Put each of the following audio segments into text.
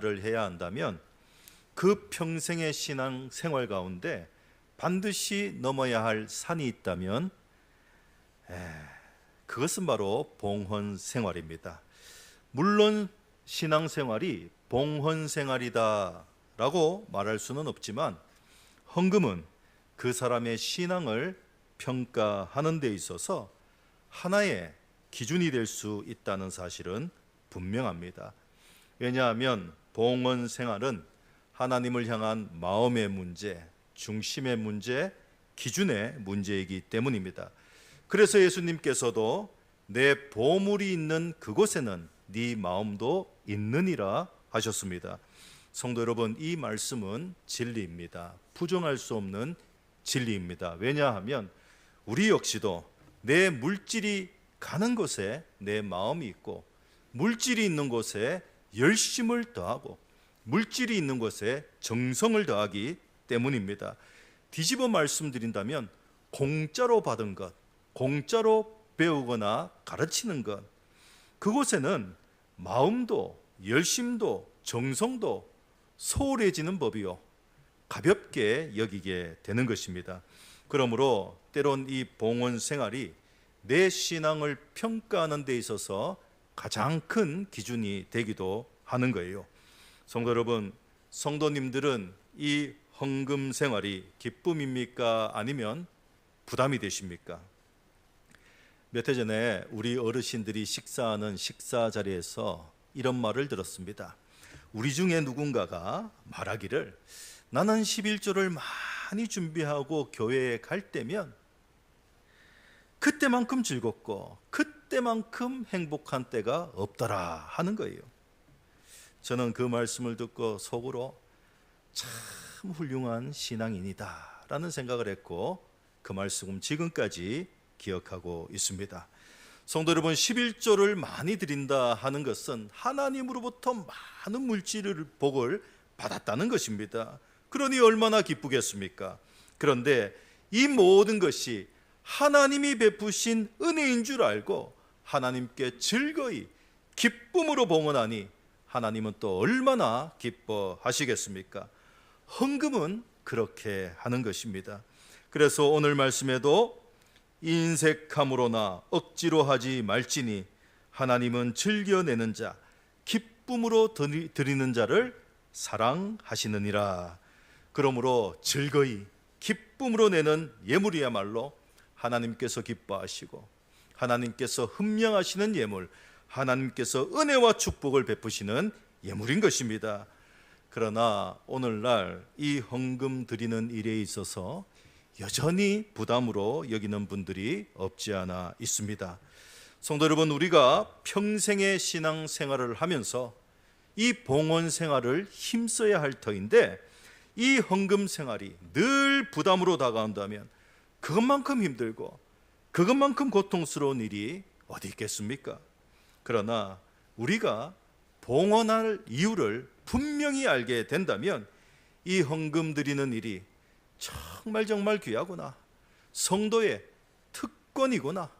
생활을 해야 한다면 그 평생의 신앙 생활 가운데 반드시 넘어야 할 산이 있다면 그것은 바로 봉헌 생활입니다. 물론 신앙 생활이 봉헌 생활이다 라고 말할 수는 없지만 헌금은 그 사람의 신앙을 평가하는 데 있어서 하나의 기준이 될 수 있다는 사실은 분명합니다. 왜냐하면 봉헌 생활은 하나님을 향한 마음의 문제, 중심의 문제, 기준의 문제이기 때문입니다. 그래서 예수님께서도 내 보물이 있는 그곳에는 네 마음도 있느니라 하셨습니다. 성도 여러분, 이 말씀은 진리입니다. 부정할 수 없는 진리입니다. 왜냐하면 우리 역시도 내 물질이 가는 곳에 내 마음이 있고, 물질이 있는 곳에 열심을 더하고, 물질이 있는 곳에 정성을 더하기 때문입니다. 뒤집어 말씀드린다면 공짜로 받은 것, 공짜로 배우거나 가르치는 것, 그곳에는 마음도 열심도 정성도 소홀해지는 법이요, 가볍게 여기게 되는 것입니다. 그러므로 때론 이 봉헌 생활이 내 신앙을 평가하는 데 있어서 가장 큰 기준이 되기도 하는 거예요. 성도 여러분, 성도님들은 이 헌금 생활이 기쁨입니까? 아니면 부담이 되십니까? 몇 해 전에 우리 어르신들이 식사하는 식사 자리에서 이런 말을 들었습니다. 우리 중에 누군가가 말하기를, 나는 11조를 많이 준비하고 교회에 갈 때면 그때만큼 즐겁고 그때만큼 행복한 때가 없더라 하는 거예요. 저는 그 말씀을 듣고 속으로 참 훌륭한 신앙인이다 라는 생각을 했고, 그 말씀 지금까지 기억하고 있습니다. 성도 여러분, 11조를 많이 드린다 하는 것은 하나님으로부터 많은 물질을 복을 받았다는 것입니다. 그러니 얼마나 기쁘겠습니까? 그런데 이 모든 것이 하나님이 베푸신 은혜인 줄 알고 하나님께 즐거이 기쁨으로 봉헌하니 하나님은 또 얼마나 기뻐하시겠습니까? 헌금은 그렇게 하는 것입니다. 그래서 오늘 말씀에도 인색함으로나 억지로 하지 말지니 하나님은 즐겨내는 자, 기쁨으로 드리는 자를 사랑하시느니라. 그러므로 즐거이 기쁨으로 내는 예물이야말로 하나님께서 기뻐하시고 하나님께서 흠령하시는 예물, 하나님께서 은혜와 축복을 베푸시는 예물인 것입니다. 그러나 오늘날 이 헌금 드리는 일에 있어서 여전히 부담으로 여기는 분들이 없지 않아 있습니다. 성도 여러분, 우리가 평생의 신앙 생활을 하면서 이 봉헌 생활을 힘써야 할 터인데, 이 헌금 생활이 늘 부담으로 다가온다면 그것만큼 힘들고 그것만큼 고통스러운 일이 어디 있겠습니까? 그러나 우리가 봉헌할 이유를 분명히 알게 된다면 이 헌금 드리는 일이 정말 귀하구나, 성도의 특권이구나,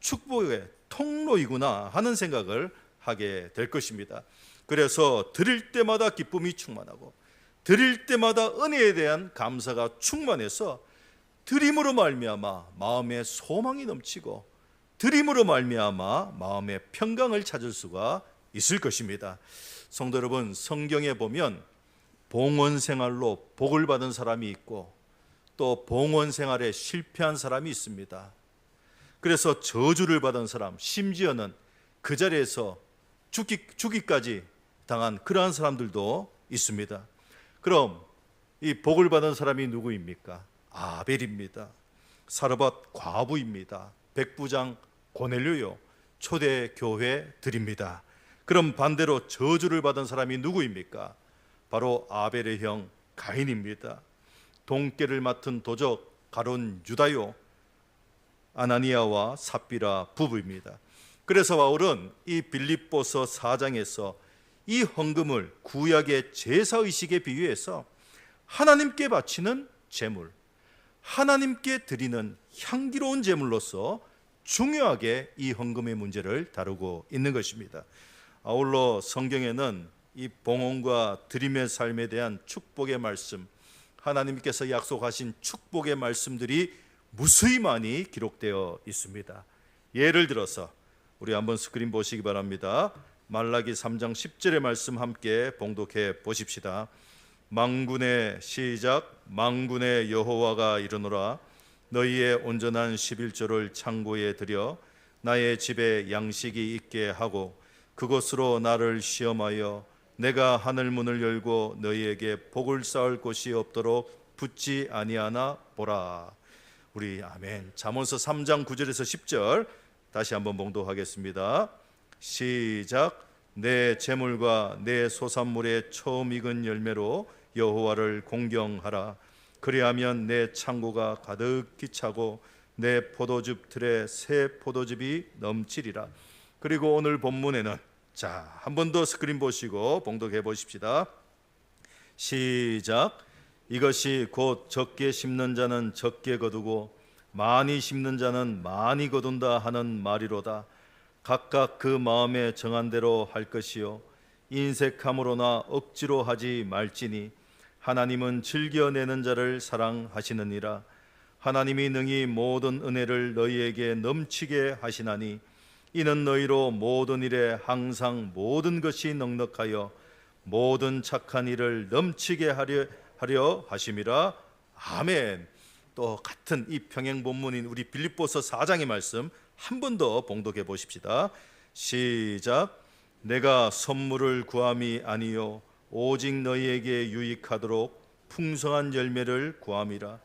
축복의 통로이구나 하는 생각을 하게 될 것입니다. 그래서 드릴 때마다 기쁨이 충만하고 드릴 때마다 은혜에 대한 감사가 충만해서 드림으로 말미암아 마음의 소망이 넘치고 드림으로 말미암아 마음의 평강을 찾을 수가 있을 것입니다. 성도 여러분, 성경에 보면 봉헌 생활로 복을 받은 사람이 있고 또 봉헌 생활에 실패한 사람이 있습니다. 그래서 저주를 받은 사람, 심지어는 그 자리에서 죽기까지 당한 그러한 사람들도 있습니다. 그럼 이 복을 받은 사람이 누구입니까? 아벨입니다. 사르밧 과부입니다. 백부장 고넬료요, 초대교회 드립니다. 그럼 반대로 저주를 받은 사람이 누구입니까? 바로 아벨의 형 가인입니다. 돈깨를 맡은 도적 가룟 유다요, 아나니아와 삽비라 부부입니다. 그래서 바울은 이 빌립보서 4장에서 이 헌금을 구약의 제사의식에 비유해서 하나님께 바치는 제물, 하나님께 드리는 향기로운 제물로서 중요하게 이 헌금의 문제를 다루고 있는 것입니다. 아울러 성경에는 이 봉헌과 드림의 삶에 대한 축복의 말씀, 하나님께서 약속하신 축복의 말씀들이 무수히 많이 기록되어 있습니다. 예를 들어서 우리 한번 스크린 보시기 바랍니다. 말라기 3장 10절의 말씀 함께 봉독해 보십시다. 만군의 시작, 만군의 여호와가 이르노라. 너희의 온전한 11조를 창고에 들여 나의 집에 양식이 있게 하고 그곳으로 나를 시험하여 내가 하늘 문을 열고 너희에게 복을 쌓을 곳이 없도록 붙지 아니하나 보라. 우리 아멘. 잠언서 3장 9절에서 10절 다시 한번 봉독하겠습니다. 시작. 내 재물과 내 소산물의 처음 익은 열매로 여호와를 공경하라. 그리하면 내 창고가 가득히 차고 내 포도즙 틀에 새 포도즙이 넘치리라. 그리고 오늘 본문에는 자, 한 번 더 스크린 보시고 봉독해 보십시다. 시작. 이것이 곧 적게 심는 자는 적게 거두고 많이 심는 자는 많이 거둔다 하는 말이로다. 각각 그 마음에 정한 대로 할 것이요 인색함으로나 억지로 하지 말지니 하나님은 즐겨내는 자를 사랑하시느니라. 하나님이 능히 모든 은혜를 너희에게 넘치게 하시나니 이는 너희로 모든 일에 항상 모든 것이 넉넉하여 모든 착한 일을 넘치게 하려 하심이라. 아멘. 또 같은 이 평행 본문인 우리 빌립보서 4장의 말씀 한 번 더 봉독해 보십시다. 시작. 내가 선물을 구함이 아니요 오직 너희에게 유익하도록 풍성한 열매를 구함이라.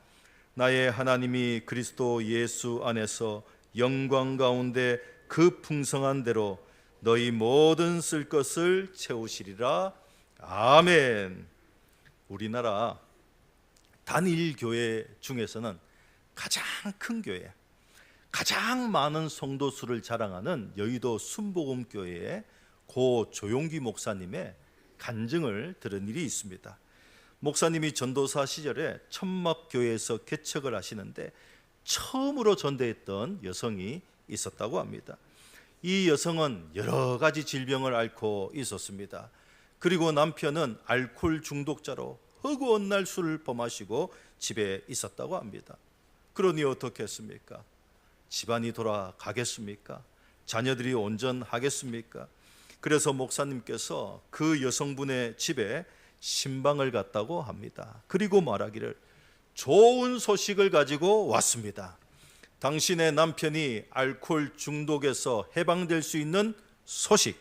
나의 하나님이 그리스도 예수 안에서 영광 가운데 그 풍성한 대로 너희 모든 쓸 것을 채우시리라. 아멘. 우리나라 단일 교회 중에서는 가장 큰 교회, 가장 많은 성도 수를 자랑하는 여의도 순복음교회의 고 조용기 목사님의 간증을 들은 일이 있습니다. 목사님이 전도사 시절에 천막교회에서 개척을 하시는데 처음으로 전도했던 여성이 있었다고 합니다. 이 여성은 여러 가지 질병을 앓고 있었습니다. 그리고 남편은 알코올 중독자로 허구한 날 술을 범하시고 집에 있었다고 합니다. 그러니 어떻게 했습니까? 집안이 돌아가겠습니까? 자녀들이 온전하겠습니까? 그래서 목사님께서 그 여성분의 집에 신방을 갔다고 합니다. 그리고 말하기를 좋은 소식을 가지고 왔습니다. 당신의 남편이 알코올 중독에서 해방될 수 있는 소식,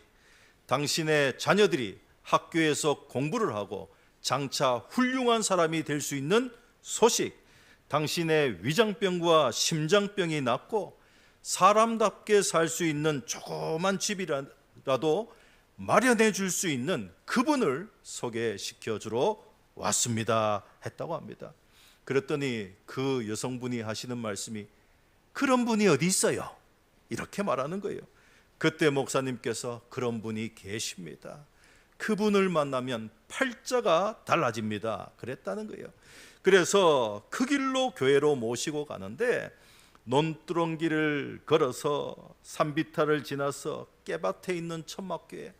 당신의 자녀들이 학교에서 공부를 하고 장차 훌륭한 사람이 될 수 있는 소식, 당신의 위장병과 심장병이 낫고 사람답게 살 수 있는 조그만 집이라도 마련해 줄 수 있는 그분을 소개시켜 주러 왔습니다 했다고 합니다. 그랬더니 그 여성분이 하시는 말씀이 그런 분이 어디 있어요? 이렇게 말하는 거예요. 그때 목사님께서 그런 분이 계십니다. 그분을 만나면 팔자가 달라집니다. 그랬다는 거예요. 그래서 그 길로 교회로 모시고 가는데 논두렁길을 걸어서 산비탈을 지나서 깨밭에 있는 천막교회,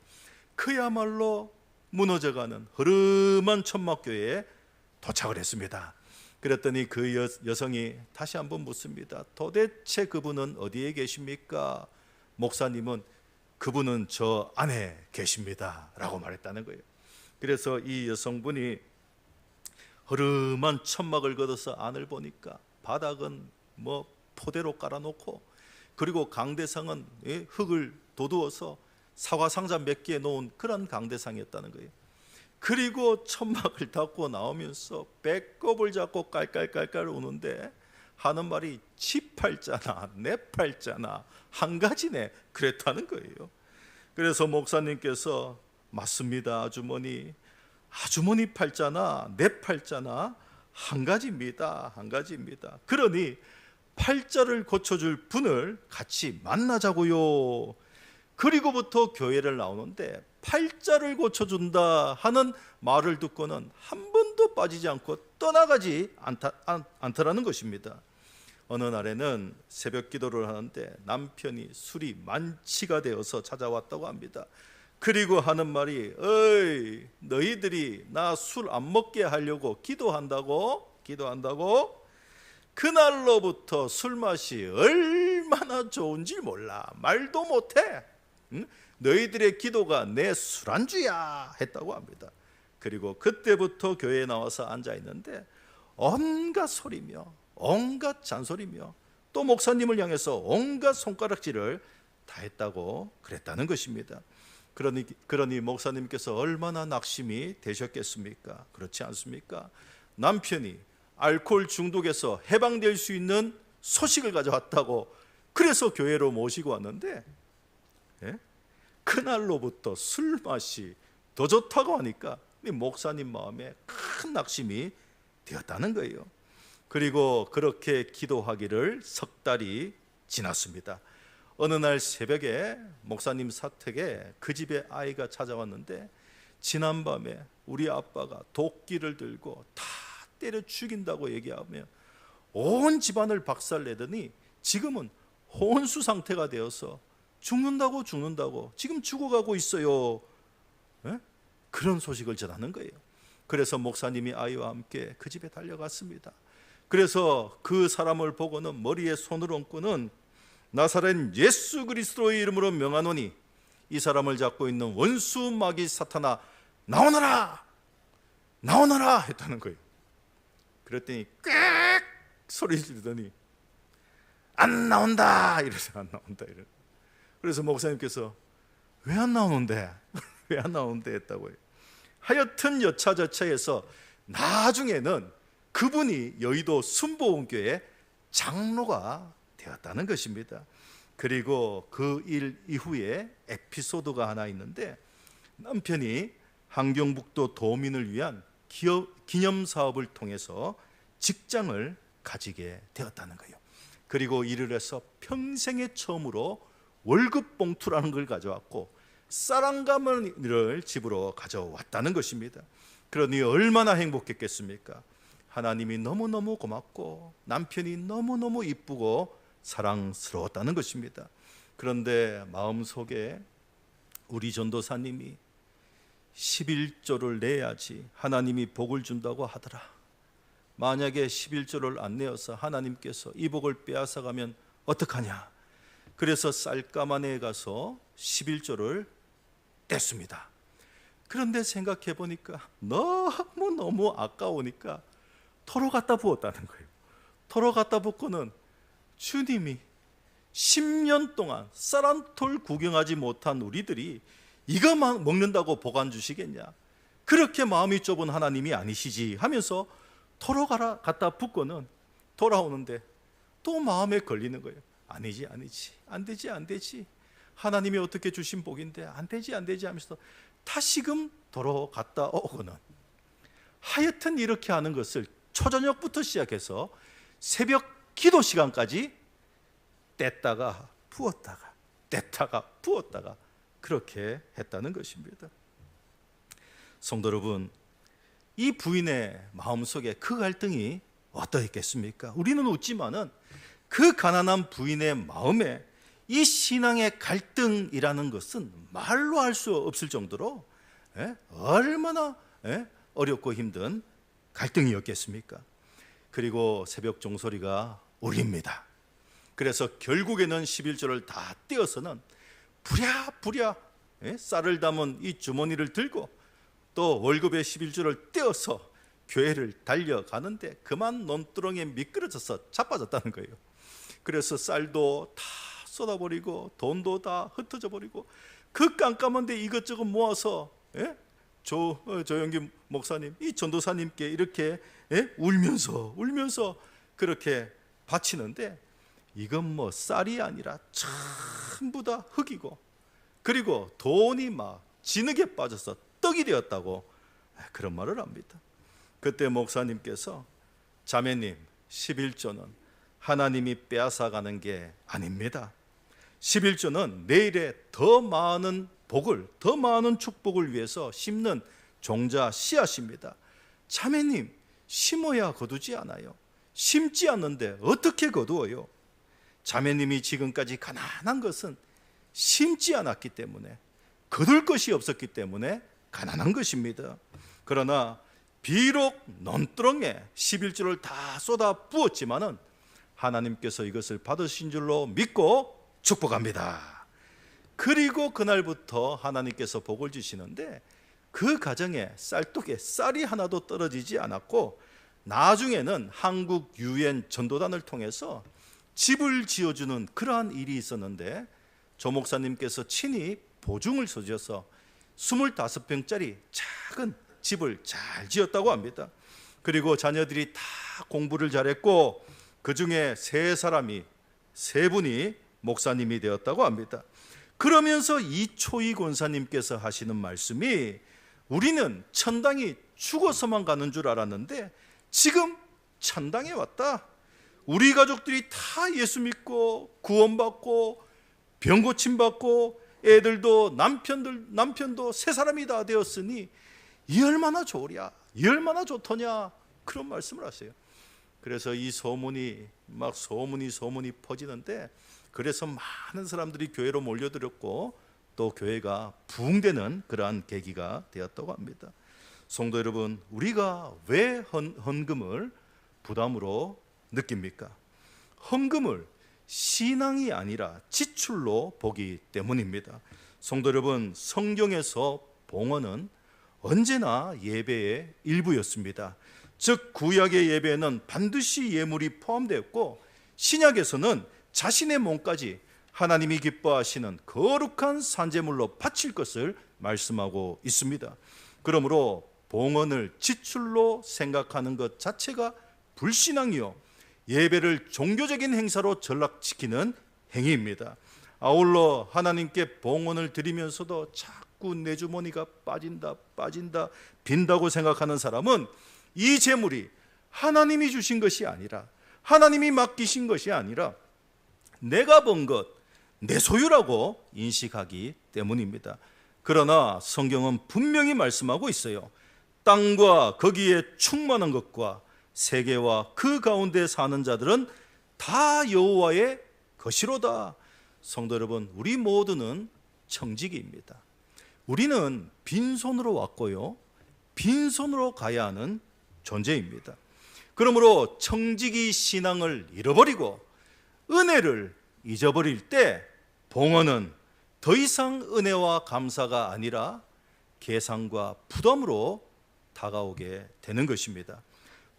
그야말로 무너져가는 흐름한 천막교회에 도착을 했습니다. 그랬더니 그 여성이 다시 한번 묻습니다. 도대체 그분은 어디에 계십니까? 목사님은 그분은 저 안에 계십니다 라고 말했다는 거예요. 그래서 이 여성분이 흐름한 천막을 걷어서 안을 보니까 바닥은 포대로 깔아놓고, 그리고 강대상은 흙을 도두어서 사과 상자 몇 개 놓은 그런 강대상이었다는 거예요. 그리고 천막을 닫고 나오면서 배꼽을 잡고 깔깔깔깔 우는데 하는 말이 지 팔자나 내 팔자나 한 가지네 그랬다는 거예요. 그래서 목사님께서 맞습니다 아주머니, 아주머니 팔자나 내 팔자나 한 가지입니다, 한 가지입니다. 그러니 팔자를 고쳐줄 분을 같이 만나자고요. 그리고부터 교회를 나오는데 팔자를 고쳐준다 하는 말을 듣고는 한 번도 빠지지 않고 떠나가지 않더라는 것입니다. 어느 날에는 새벽 기도를 하는데 남편이 술이 만취가 되어서 찾아왔다고 합니다. 그리고 하는 말이, 어이, 너희들이 나 술 안 먹게 하려고 기도한다고? 그날로부터 술 맛이 얼마나 좋은지 몰라. 말도 못해. 응? 너희들의 기도가 내 술안주야 했다고 합니다. 그리고 그때부터 교회에 나와서 앉아 있는데 온갖 소리며 온갖 잔소리며 또 목사님을 향해서 온갖 손가락질을 다 했다고 그랬다는 것입니다. 그러니 목사님께서 얼마나 낙심이 되셨겠습니까? 그렇지 않습니까? 남편이 알코올 중독에서 해방될 수 있는 소식을 가져왔다고 그래서 교회로 모시고 왔는데, 예? 그날로부터 술 맛이 더 좋다고 하니까 목사님 마음에 큰 낙심이 되었다는 거예요. 그리고 그렇게 기도하기를 석 달이 지났습니다. 어느 날 새벽에 목사님 사택에 그 집에 아이가 찾아왔는데 지난밤에 우리 아빠가 도끼를 들고 다 때려 죽인다고 얘기하며 온 집안을 박살내더니 지금은 혼수 상태가 되어서 죽는다고 지금 죽어가고 있어요. 에? 그런 소식을 전하는 거예요. 그래서 목사님이 아이와 함께 그 집에 달려갔습니다. 그래서 그 사람을 보고는 머리에 손을 얹고는 나사렛 예수 그리스도의 이름으로 명하노니 이 사람을 잡고 있는 원수 마귀 사탄아 나오너라 했다는 거예요. 그랬더니 꽥 소리 지르더니 안 나온다 이래서 안 나온다 이래. 그래서 목사님께서 왜 안 나오는데 했다고 해요. 하여튼 여차저차해서 나중에는 그분이 여의도 순복음교회 장로가 되었다는 것입니다. 그리고 그 일 이후에 에피소드가 하나 있는데 남편이 함경북도 도민을 위한 기념사업을 통해서 직장을 가지게 되었다는 거예요. 그리고 일을 해서 평생에 처음으로 월급 봉투라는 걸 가져왔고 쌀한가마니를 집으로 가져왔다는 것입니다. 그러니 얼마나 행복했겠습니까? 하나님이 너무너무 고맙고 남편이 너무너무 이쁘고 사랑스러웠다는 것입니다. 그런데 마음속에 우리 전도사님이 11조를 내야지 하나님이 복을 준다고 하더라. 만약에 11조를 안 내어서 하나님께서 이 복을 빼앗아가면 어떡하냐. 그래서 쌀가마니에 가서 11조를 뗐습니다. 그런데 생각해 보니까 너무너무 아까우니까 토로 갖다 부었다는 거예요. 토로 갖다 붓고는 주님이 10년 동안 쌀 한 톨 구경하지 못한 우리들이 이거만 먹는다고 복 안 주시겠냐. 그렇게 마음이 좁은 하나님이 아니시지 하면서 토로 갖다 붓고는 돌아오는데 또 마음에 걸리는 거예요. 아니지 안 되지 하나님이 어떻게 주신 복인데 안 되지 하면서 다시금 도로 갔다 오고는 하여튼 이렇게 하는 것을 초저녁부터 시작해서 새벽 기도 시간까지 뗐다가 부었다가 그렇게 했다는 것입니다. 성도 여러분, 이 부인의 마음속에 그 갈등이 어떠했겠습니까? 우리는 웃지만은 그 가난한 부인의 마음에 이 신앙의 갈등이라는 것은 말로 할 수 없을 정도로 얼마나 어렵고 힘든 갈등이었겠습니까? 그리고 새벽 종소리가 울립니다. 그래서 결국에는 11조를 다 떼어서는 부랴부랴 쌀을 담은 이 주머니를 들고 또 월급의 11조를 떼어서 교회를 달려가는데 그만 논두렁에 미끄러져서 자빠졌다는 거예요. 그래서 쌀도 다 쏟아버리고 돈도 다 흩어져 버리고 그 깜깜한데 이것저것 모아서 조영기 목사님, 이 전도사님께 이렇게 울면서 그렇게 바치는데 이건 뭐 쌀이 아니라 전부 다 흙이고 그리고 돈이 막 진흙에 빠져서 떡이 되었다고 그런 말을 합니다. 그때 목사님께서 자매님 11조는 하나님이 빼앗아가는 게 아닙니다. 11조는 내일에 더 많은 복을, 더 많은 축복을 위해서 심는 종자 씨앗입니다. 자매님 심어야 거두지 않아요. 심지 않는데 어떻게 거두어요? 자매님이 지금까지 가난한 것은 심지 않았기 때문에 거둘 것이 없었기 때문에 가난한 것입니다. 그러나 비록 논두렁에 11조를 다 쏟아 부었지만은 하나님께서 이것을 받으신 줄로 믿고 축복합니다. 그리고 그날부터 하나님께서 복을 주시는데 그 가정에 쌀독에 쌀이 하나도 떨어지지 않았고, 나중에는 한국 유엔 전도단을 통해서 집을 지어주는 그러한 일이 있었는데 조 목사님께서 친히 보증을 서주셔서 25평짜리 작은 집을 잘 지었다고 합니다. 그리고 자녀들이 다 공부를 잘했고 그 중에 세 분이 목사님이 되었다고 합니다. 그러면서 이초희 권사님께서 하시는 말씀이, 우리는 천당이 죽어서만 가는 줄 알았는데 지금 천당에 왔다. 우리 가족들이 다 예수 믿고 구원받고 병 고침받고 애들도 남편도 새 사람이 다 되었으니 이 얼마나 좋으랴, 이 얼마나 좋더냐, 그런 말씀을 하세요. 그래서 이 소문이 퍼지는데, 그래서 많은 사람들이 교회로 몰려들었고 또 교회가 부흥되는 그러한 계기가 되었다고 합니다. 성도 여러분, 우리가 왜 헌금을 부담으로 느낍니까? 헌금을 신앙이 아니라 지출로 보기 때문입니다. 성도 여러분, 성경에서 봉헌은 언제나 예배의 일부였습니다. 즉 구약의 예배에는 반드시 예물이 포함되었고, 신약에서는 자신의 몸까지 하나님이 기뻐하시는 거룩한 산제물로 바칠 것을 말씀하고 있습니다. 그러므로 봉헌을 지출로 생각하는 것 자체가 불신앙이요, 예배를 종교적인 행사로 전락시키는 행위입니다. 아울러 하나님께 봉헌을 드리면서도 자꾸 내 주머니가 빠진다 빈다고 생각하는 사람은 이 재물이 하나님이 주신 것이 아니라, 하나님이 맡기신 것이 아니라 내가 번 것, 내 소유라고 인식하기 때문입니다. 그러나 성경은 분명히 말씀하고 있어요. 땅과 거기에 충만한 것과 세계와 그 가운데 사는 자들은 다 여호와의 것이로다. 성도 여러분, 우리 모두는 청지기입니다. 우리는 빈손으로 왔고요, 빈손으로 가야 하는 존재입니다. 그러므로 청지기 신앙을 잃어버리고 은혜를 잊어버릴 때 봉헌은 더 이상 은혜와 감사가 아니라 계산과 부담으로 다가오게 되는 것입니다.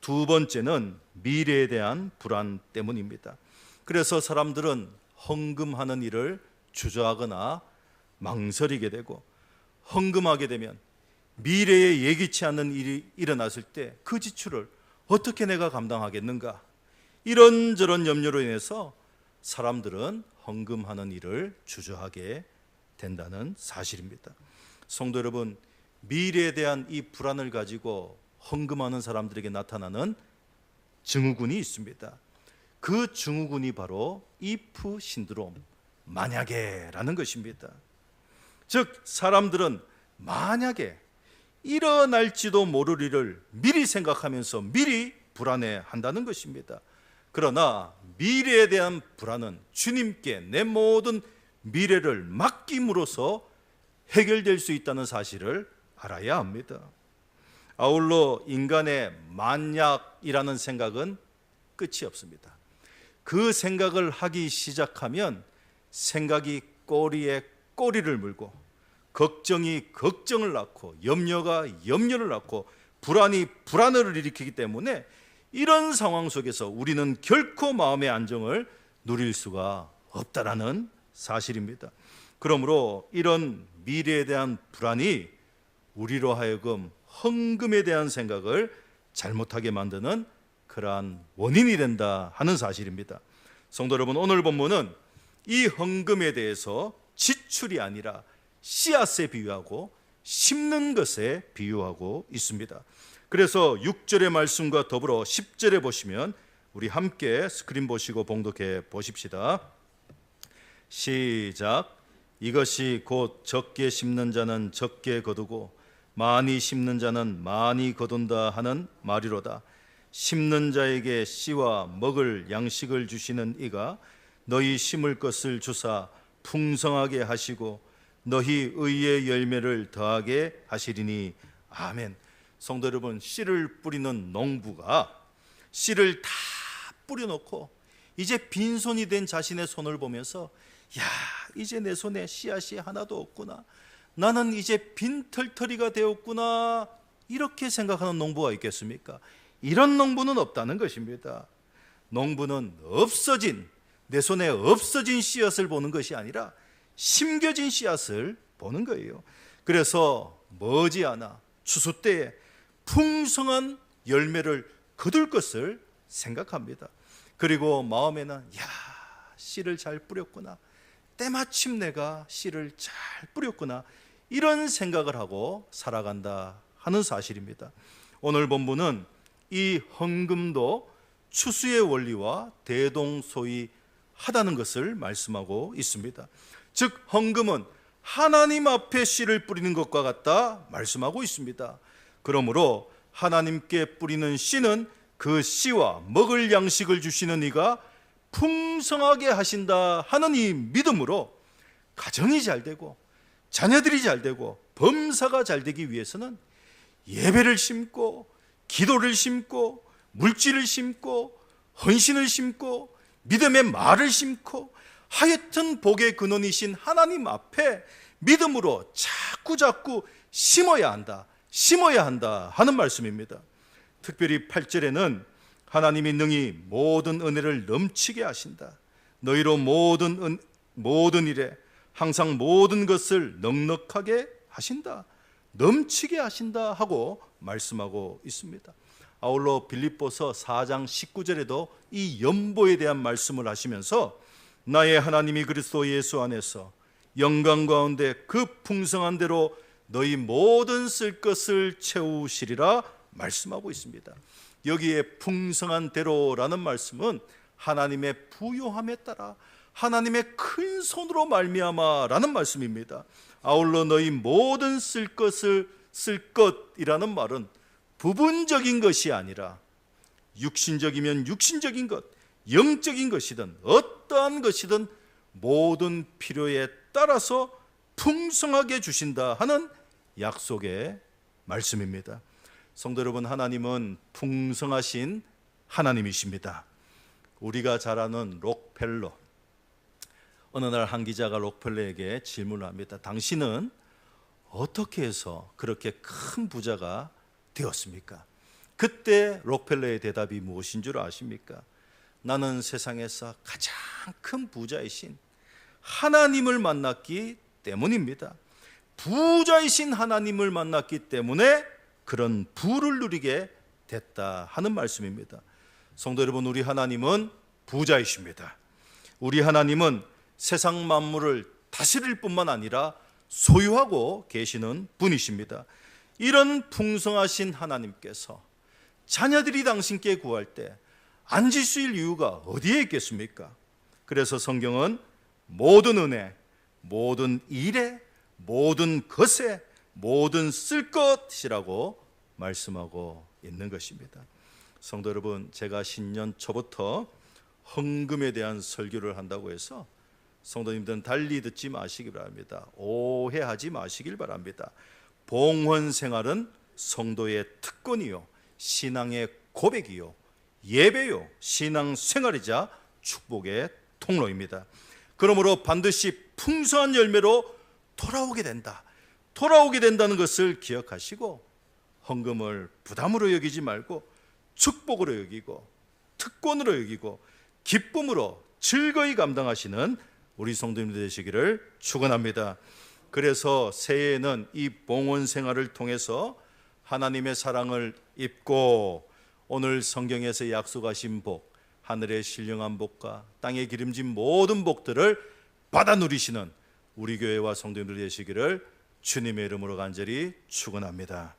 두 번째는 미래에 대한 불안 때문입니다. 그래서 사람들은 헌금하는 일을 주저하거나 망설이게 되고, 헌금하게 되면 미래에 예기치 않는 일이 일어났을 때 그 지출을 어떻게 내가 감당하겠는가, 이런저런 염려로 인해서 사람들은 헌금하는 일을 주저하게 된다는 사실입니다. 성도 여러분, 미래에 대한 이 불안을 가지고 헌금하는 사람들에게 나타나는 증후군이 있습니다. 그 증후군이 바로 if 신드롬, 만약에라는 것입니다. 즉 사람들은 만약에 일어날지도 모를 일을 미리 생각하면서 미리 불안해한다는 것입니다. 그러나 미래에 대한 불안은 주님께 내 모든 미래를 맡김으로써 해결될 수 있다는 사실을 알아야 합니다. 아울러 인간의 만약이라는 생각은 끝이 없습니다. 그 생각을 하기 시작하면 생각이 꼬리에 꼬리를 물고, 걱정이 걱정을 낳고, 염려가 염려를 낳고, 불안이 불안을 일으키기 때문에 이런 상황 속에서 우리는 결코 마음의 안정을 누릴 수가 없다라는 사실입니다. 그러므로 이런 미래에 대한 불안이 우리로 하여금 헌금에 대한 생각을 잘못하게 만드는 그러한 원인이 된다 하는 사실입니다. 성도 여러분, 오늘 본문은 이 헌금에 대해서 지출이 아니라 씨앗에 비유하고 심는 것에 비유하고 있습니다. 그래서 6절의 말씀과 더불어 10절에 보시면 우리 함께 스크린 보시고 봉독해 보십시다. 시작. 이것이 곧 적게 심는 자는 적게 거두고 많이 심는 자는 많이 거둔다 하는 말이로다. 심는 자에게 씨와 먹을 양식을 주시는 이가 너희 심을 것을 주사 풍성하게 하시고 너희 의의 열매를 더하게 하시리니 아멘. 성도 여러분, 씨를 뿌리는 농부가 씨를 다 뿌려놓고 이제 빈손이 된 자신의 손을 보면서 야, 이제 내 손에 씨앗이 하나도 없구나, 나는 이제 빈털터리가 되었구나, 이렇게 생각하는 농부가 있겠습니까? 이런 농부는 없다는 것입니다. 농부는 없어진, 내 손에 없어진 씨앗을 보는 것이 아니라 심겨진 씨앗을 보는 거예요. 그래서 머지않아 추수 때에 풍성한 열매를 거둘 것을 생각합니다. 그리고 마음에는 야, 씨를 잘 뿌렸구나, 때마침 내가 씨를 잘 뿌렸구나, 이런 생각을 하고 살아간다 하는 사실입니다. 오늘 본문은 이 헌금도 추수의 원리와 대동소이하다는 것을 말씀하고 있습니다. 즉 헌금은 하나님 앞에 씨를 뿌리는 것과 같다 말씀하고 있습니다. 그러므로 하나님께 뿌리는 씨는 그 씨와 먹을 양식을 주시는 이가 풍성하게 하신다 하는 이 믿음으로 가정이 잘 되고 자녀들이 잘 되고 범사가 잘 되기 위해서는 예배를 심고 기도를 심고 물질을 심고 헌신을 심고 믿음의 말을 심고 하여튼 복의 근원이신 하나님 앞에 믿음으로 자꾸 심어야 한다 하는 말씀입니다. 특별히 8절에는 하나님이 능히 모든 은혜를 넘치게 하신다, 너희로 모든 일에 항상 모든 것을 넉넉하게 하신다, 넘치게 하신다 하고 말씀하고 있습니다. 아울러 빌립보서 4장 19절에도 이 연보에 대한 말씀을 하시면서 나의 하나님이 그리스도 예수 안에서 영광 가운데 그 풍성한 대로 너희 모든 쓸 것을 채우시리라 말씀하고 있습니다. 여기에 풍성한 대로라는 말씀은 하나님의 부요함에 따라 하나님의 큰 손으로 말미암아라는 말씀입니다. 아울러 너희 모든 쓸 것이라는 말은 부분적인 것이 아니라 육신적이면 육신적인 것, 영적인 것이든 어떠한 것이든 모든 필요에 따라서 풍성하게 주신다 하는 약속의 말씀입니다. 성도 여러분, 하나님은 풍성하신 하나님이십니다. 우리가 잘 아는 록펠러, 어느 날 한 기자가 록펠러에게 질문을 합니다. 당신은 어떻게 해서 그렇게 큰 부자가 되었습니까? 그때 록펠러의 대답이 무엇인 줄 아십니까? 나는 세상에서 가장 큰 부자이신 하나님을 만났기 때문입니다. 부자이신 하나님을 만났기 때문에 그런 부를 누리게 됐다 하는 말씀입니다. 성도 여러분, 우리 하나님은 부자이십니다. 우리 하나님은 세상 만물을 다스릴 뿐만 아니라 소유하고 계시는 분이십니다. 이런 풍성하신 하나님께서 자녀들이 당신께 구할 때 앉을 수 있을 이유가 어디에 있겠습니까? 그래서 성경은 모든 은혜, 모든 일에, 모든 것에, 모든 쓸 것이라고 말씀하고 있는 것입니다. 성도 여러분, 제가 신년 초부터 헌금에 대한 설교를 한다고 해서 성도님들은 달리 듣지 마시기 바랍니다. 오해하지 마시길 바랍니다. 봉헌 생활은 성도의 특권이요, 신앙의 고백이요, 예배요, 신앙 생활이자 축복의 통로입니다. 그러므로 반드시 풍성한 열매로 돌아오게 된다는 것을 기억하시고 헌금을 부담으로 여기지 말고 축복으로 여기고 특권으로 여기고 기쁨으로 즐거이 감당하시는 우리 성도님들 되시기를 축원합니다. 그래서 새해에는 이 봉헌 생활을 통해서 하나님의 사랑을 입고 오늘 성경에서 약속하신 복, 하늘의 신령한 복과 땅에 기름진 모든 복들을 받아 누리시는 우리 교회와 성도님들 되시기를 주님의 이름으로 간절히 축원합니다.